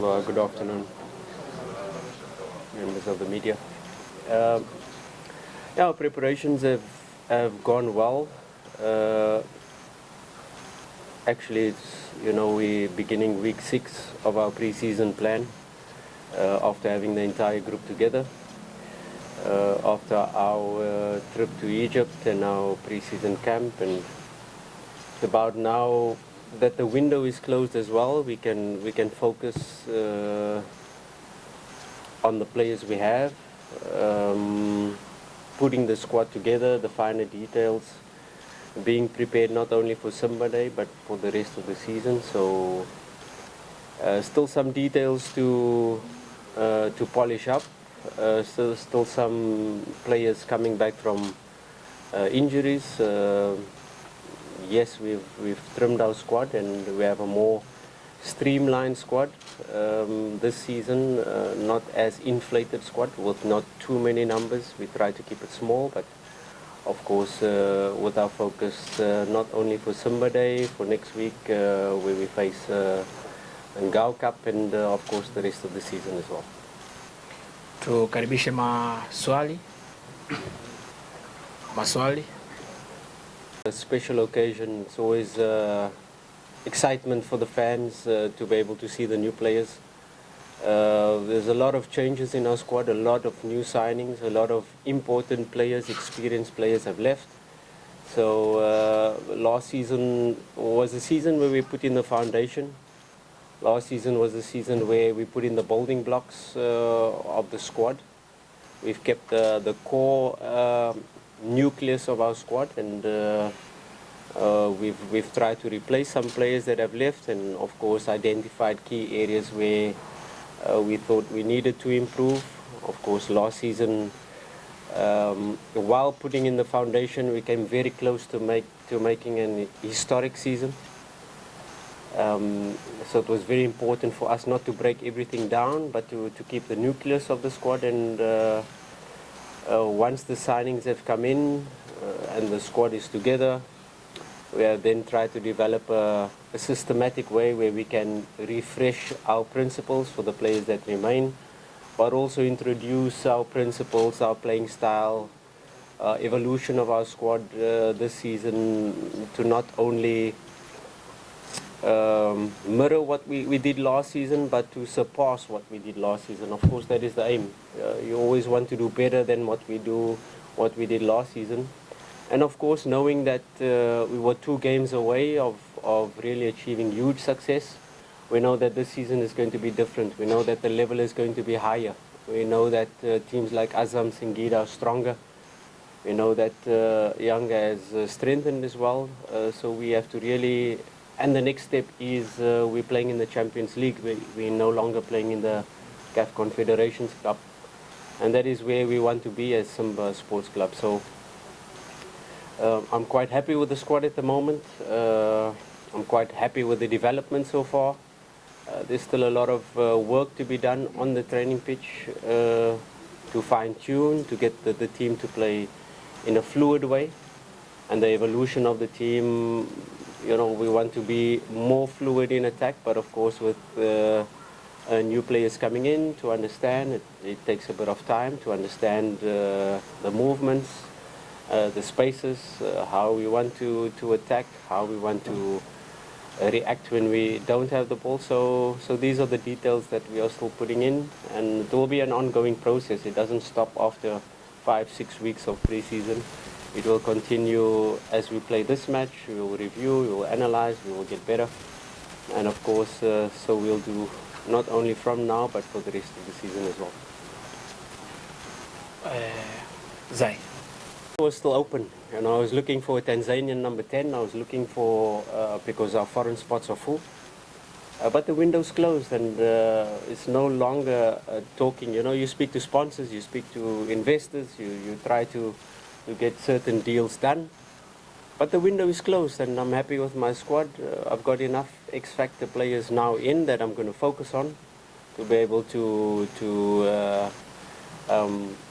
Good afternoon, members of the media. Uh, Our preparations have gone well. Uh, Actually, we're beginning week 6 of our pre-season plan after having the entire group together. After our trip to Egypt and our pre-season camp, and it's about now that the window is closed as well, we can focus on the players we have, putting the squad together, the finer details, being prepared not only for Simba Day but for the rest of the season. So still some details to polish up. Still some players coming back from injuries. Yes, we've trimmed our squad and we have a more streamlined squad this season, not as inflated squad with not too many numbers. We try to keep it small, but of course with our focus not only for Simba Day, for next week where we face Ngao Cup, and of course the rest of the season as well. Tukaribishe maswali. A special occasion. It's always excitement for the fans to be able to see the new players. There's a lot of changes in our squad, a lot of new signings, a lot of important players, experienced players have left. So last season was a season where we put in the foundation. Last season was a season where we put in the building blocks of the squad. We've kept the core nucleus of our squad, and we've tried to replace some players that have left, and of course identified key areas where we thought we needed to improve. Of course, last season, while putting in the foundation, we came very close to making an historic season. So it was very important for us not to break everything down, but to keep the nucleus of the squad. And once the signings have come in and the squad is together, we have then tried to develop a systematic way where we can refresh our principles for the players that remain, but also introduce our principles, our playing style, evolution of our squad this season to not only mirror what we did last season, but to surpass what we did last season. Of course, that is the aim. You always want to do better than what we did last season. And of course, knowing that we were 2 games away of really achieving huge success, we know that this season is going to be different. We know that the level is going to be higher. We know that teams like Azam, Singida are stronger. We know that Yanga has strengthened as well. So we have to really... And the next step is we're playing in the Champions League. We're no longer playing in the CAF Confederations Cup. And that is where we want to be as Simba Sports Club. So I'm quite happy with the squad at the moment. I'm quite happy with the development so far. There's still a lot of work to be done on the training pitch to fine-tune, to get the team to play in a fluid way. And the evolution of the team, we want to be more fluid in attack, but of course with new players coming in to understand, it takes a bit of time to understand the movements, the spaces, how we want to attack, how we want to react when we don't have the ball. So these are the details that we are still putting in, and it will be an ongoing process. It doesn't stop after 5-6 weeks of pre-season. It will continue as we play this match. We will review, we will analyze, we will get better. And of course, so we'll do not only from now, but for the rest of the season as well. Zai. It was still open. I was looking for a Tanzanian number 10. I was looking for, because our foreign spots are full. But the window's closed, and it's no longer talking. You speak to sponsors, you speak to investors, you try to get certain deals done. But the window is closed, and I'm happy with my squad. I've got enough X-factor players now in that I'm going to focus on to be able to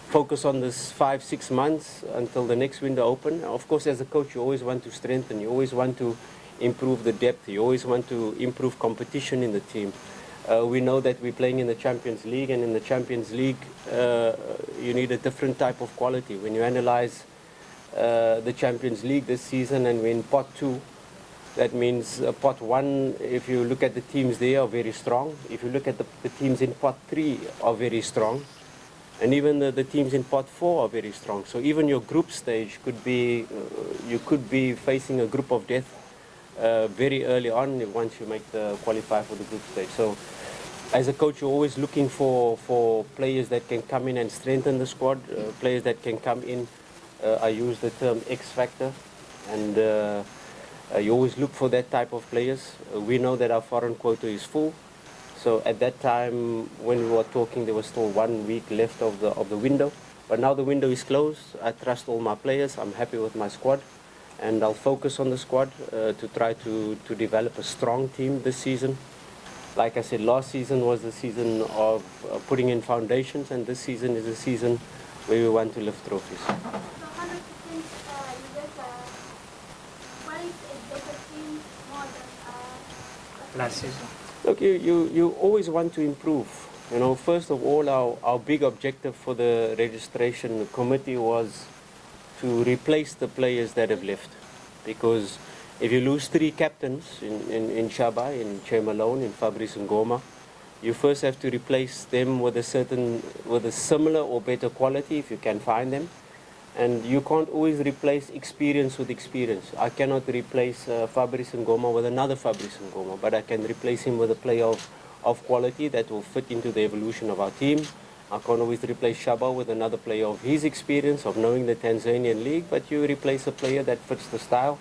focus on this 5-6 months until the next window open. Of course, as a coach, you always want to strengthen. You always want to improve the depth. You always want to improve competition in the team. We know that we're playing in the Champions League, and in the Champions League, you need a different type of quality. When you analyze the Champions League this season and we're in pot 2, that means pot 1, if you look at the teams there, are very strong. If you look at the teams in pot 3 are very strong. And even the teams in pot 4 are very strong. So even your group stage could be, you could be facing a group of death very early on once you make the qualify for the group stage. So as a coach, you're always looking for players that can come in and strengthen the squad, players that can come in. I use the term X factor, and you always look for that type of players. We know that our foreign quota is full. So at that time, when we were talking, there was still 1 week left of the window. But now the window is closed. I trust all my players. I'm happy with my squad. And I'll focus on the squad to try to develop a strong team this season. Like I said, last season was the season of putting in foundations, and this season is a season where we want to lift trophies. So 100%, you guys what is a better team more than Last season. Look, you always want to improve. You know, first of all, our big objective for the registration committee was to replace the players that have left. Because if you lose 3 captains in Shaba, in Che Malone, in Fabrice Ngoma, you first have to replace them with a similar or better quality if you can find them. And you can't always replace experience with experience. I cannot replace Fabrice Ngoma with another Fabrice Ngoma, but I can replace him with a player of quality that will fit into the evolution of our team. I can't always replace Shaba with another player of his experience, of knowing the Tanzanian league, but you replace a player that fits the style.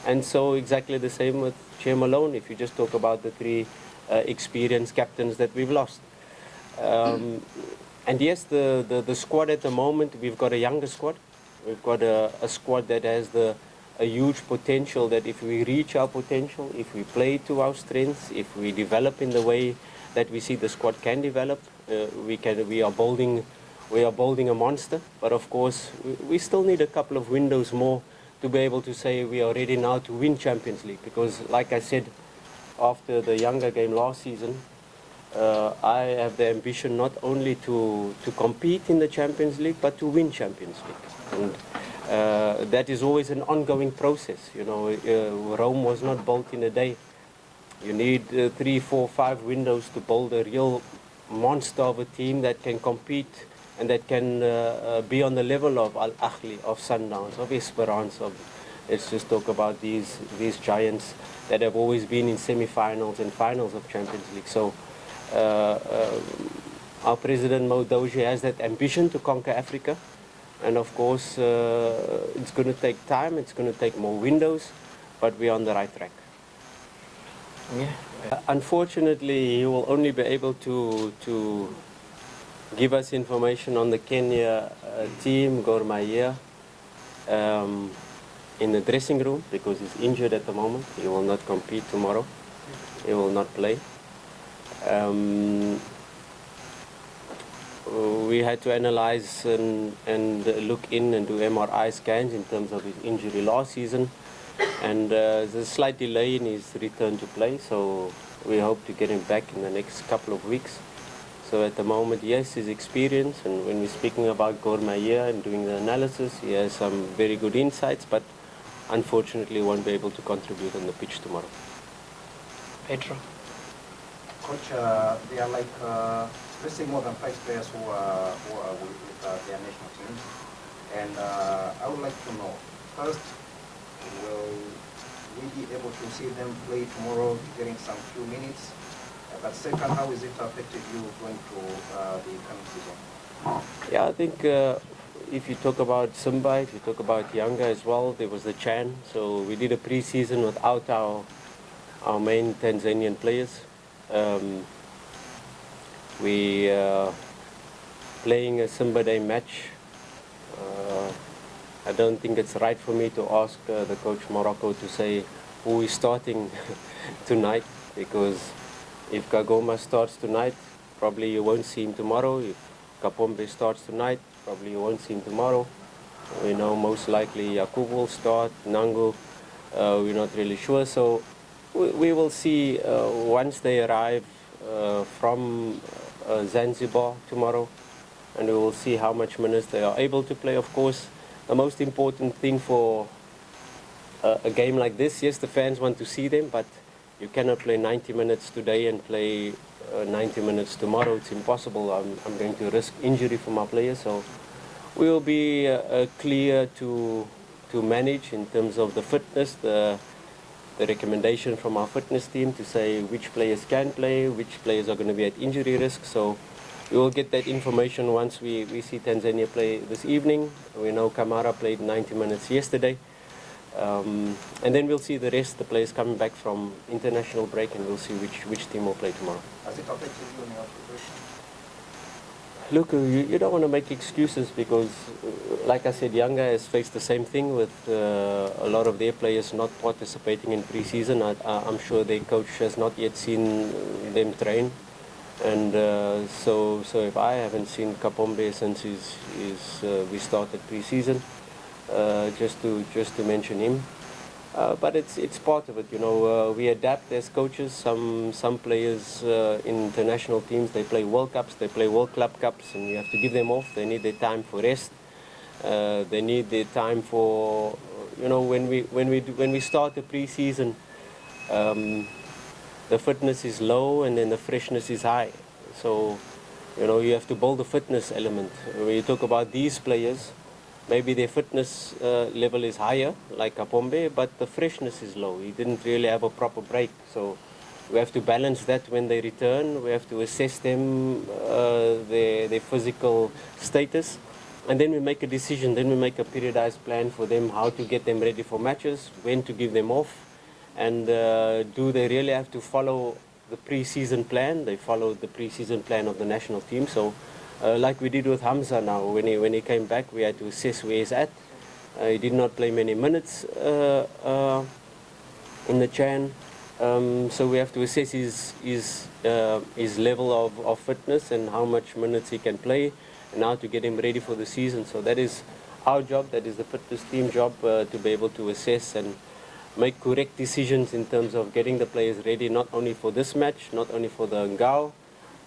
And so exactly the same with Che Malone, if you just talk about the 3 experienced captains that we've lost. And yes, the squad at the moment, we've got a younger squad. We've got a squad that has a huge potential, that if we reach our potential, if we play to our strengths, if we develop in the way that we see the squad can develop, we are building a monster. But of course, we still need a couple of windows more to be able to say we are ready now to win Champions League. Because like I said, after the younger game last season, I have the ambition not only to compete in the Champions League, but to win Champions League. And that is always an ongoing process. You know, Rome was not built in a day. You need 3, 4, 5 windows to build a real monster of a team that can compete and that can be on the level of Al Ahly, of Sundowns, of Esperance. Let's just talk about these giants that have always been in semi-finals and finals of Champions League. So our president Mo Doji has that ambition to conquer Africa. And of course, it's going to take time, it's going to take more windows, but we're on the right track. Yeah. Unfortunately, he will only be able to give us information on the Kenya team, Mahia, in the dressing room, because he's injured at the moment. He will not compete tomorrow. He will not play. We had to analyze and look in and do MRI scans in terms of his injury last season. And there's a slight delay in his return to play, so we hope to get him back in the next couple of weeks. So at the moment, yes, his experience, and when we're speaking about Mahia and doing the analysis, he has some very good insights, but unfortunately won't be able to contribute on the pitch tomorrow. Pedro. Coach, they are like, let's say more than 5 players who are with their national teams. And I would like to know, first, will we be able to see them play tomorrow, getting some few minutes? But second, how is it affected you going through the coming season? Yeah, I think if you talk about Simba, if you talk about Yanga as well, there was the Chan. So we did a pre-season without our main Tanzanian players. We playing a Simba Day match. I don't think it's right for me to ask the coach Morocco to say who is starting tonight, because if Kagoma starts tonight, probably you won't see him tomorrow. If Kapombe starts tonight, probably you won't see him tomorrow. We know most likely Yakub will start, Nangu, we're not really sure. So we will see once they arrive from Zanzibar tomorrow, and we will see how much minutes they are able to play. Of course, the most important thing for a game like this, yes, the fans want to see them, but you cannot play 90 minutes today and play 90 minutes tomorrow. It's impossible. I'm going to risk injury for my players, so we will be clear to manage in terms of the fitness, the recommendation from our fitness team to say which players can play, which players are going to be at injury risk. So we will get that information once we see Tanzania play this evening. We know Kamara played 90 minutes yesterday. And then we'll see the rest, the players coming back from international break, and we'll see which team will play tomorrow. Has it affected you in your preparation? Look, you don't want to make excuses because, like I said, Yanga has faced the same thing with a lot of their players not participating in pre-season. I'm sure their coach has not yet seen them train. And so if I haven't seen Kapombe since we started pre-season, just to mention him. But it's part of it, you know. We adapt as coaches. Some players in international teams, they play World Cups, they play World Club Cups, and you have to give them off. They need their time for rest. They need their time for, you know, when we start the pre-season, the fitness is low and then the freshness is high. So, you know, you have to build the fitness element. When you talk about these players, maybe their fitness level is higher, like Kapombe, but the freshness is low. He didn't really have a proper break. So we have to balance that when they return. We have to assess them, their physical status. And then we make a decision. Then we make a periodized plan for them, how to get them ready for matches, when to give them off. And do they really have to follow the pre-season plan? They follow the pre-season plan of the national team. So like we did with Hamza now, when he came back, we had to assess where he's at. He did not play many minutes in the Chan, so we have to assess his level of fitness and how much minutes he can play, and how to get him ready for the season. So that is our job, that is the fitness team job, to be able to assess and make correct decisions in terms of getting the players ready, not only for this match, not only for the Ngao,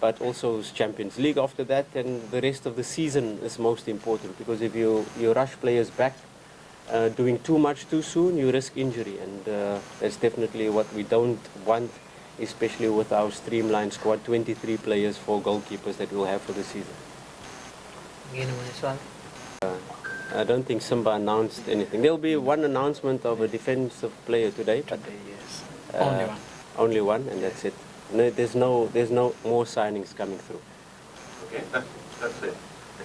but also Champions League after that, and the rest of the season is most important, because if you rush players back doing too much too soon, you risk injury, and that's definitely what we don't want, especially with our streamlined squad, 23 players, 4 goalkeepers that we'll have for the season. I don't think Simba announced anything. There'll be one announcement of a defensive player today, but Yes. only one, and that's it. No, there's no more signings coming through. Okay, that's it.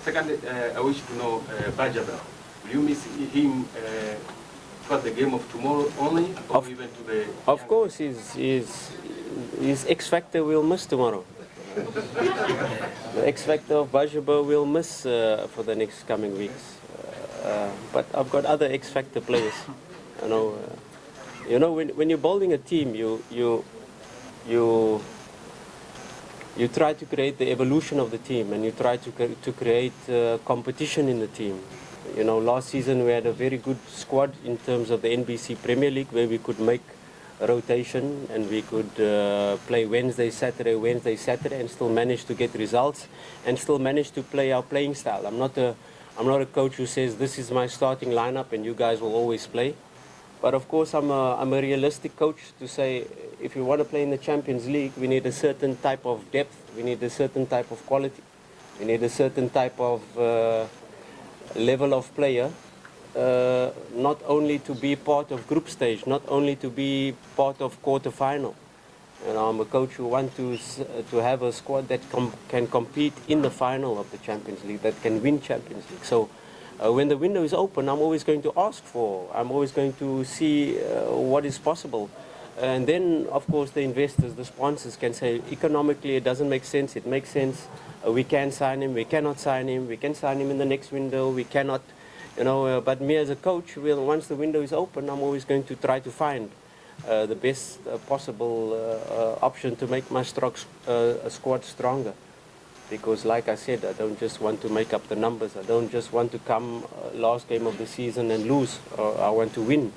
Second, I wish to know Bajaba. Will you miss him for the game of tomorrow only, or even to the? Of course, his X Factor will miss tomorrow. The X Factor of Bajaba will miss for the next coming weeks. But I've got other X Factor players. You know, when you're building a team, you try to create the evolution of the team, and you try to create competition in the team. You know, last season we had a very good squad in terms of the NBC Premier League, where we could make a rotation and we could play Wednesday, Saturday, and still manage to get results and still manage to play our playing style. I'm not a coach who says this is my starting lineup and you guys will always play. But of course, I'm a realistic coach to say, if you want to play in the Champions League, we need a certain type of depth, we need a certain type of quality, we need a certain type of level of player, not only to be part of group stage, not only to be part of quarter-final. And I'm a coach who wants to have a squad that can compete in the final of the Champions League, that can win Champions League. So when the window is open, I'm always going to ask I'm always going to see what is possible. And then, of course, the investors, the sponsors can say, economically, it doesn't make sense, it makes sense. We can sign him, we cannot sign him, we can sign him in the next window, we cannot. But me as a coach, once the window is open, I'm always going to try to find the best possible option to make my squad stronger. Because like I said, I don't just want to make up the numbers. I don't just want to come last game of the season and lose. I want to win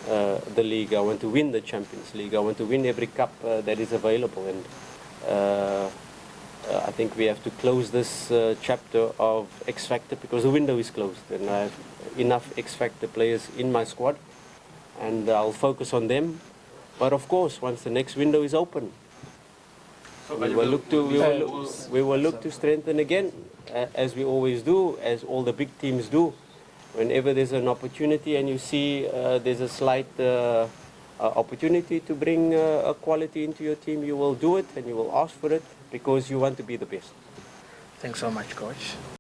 the league. I want to win the Champions League. I want to win every cup that is available. And I think we have to close this chapter of X Factor because the window is closed, and I have enough X Factor players in my squad, and I'll focus on them. But of course, once the next window is open, So we Bajabel will look to will we will look to strengthen again, as we always do, as all the big teams do. Whenever there's an opportunity and you see there's a slight opportunity to bring a quality into your team, you will do it and you will ask for it because you want to be the best. Thanks so much, coach.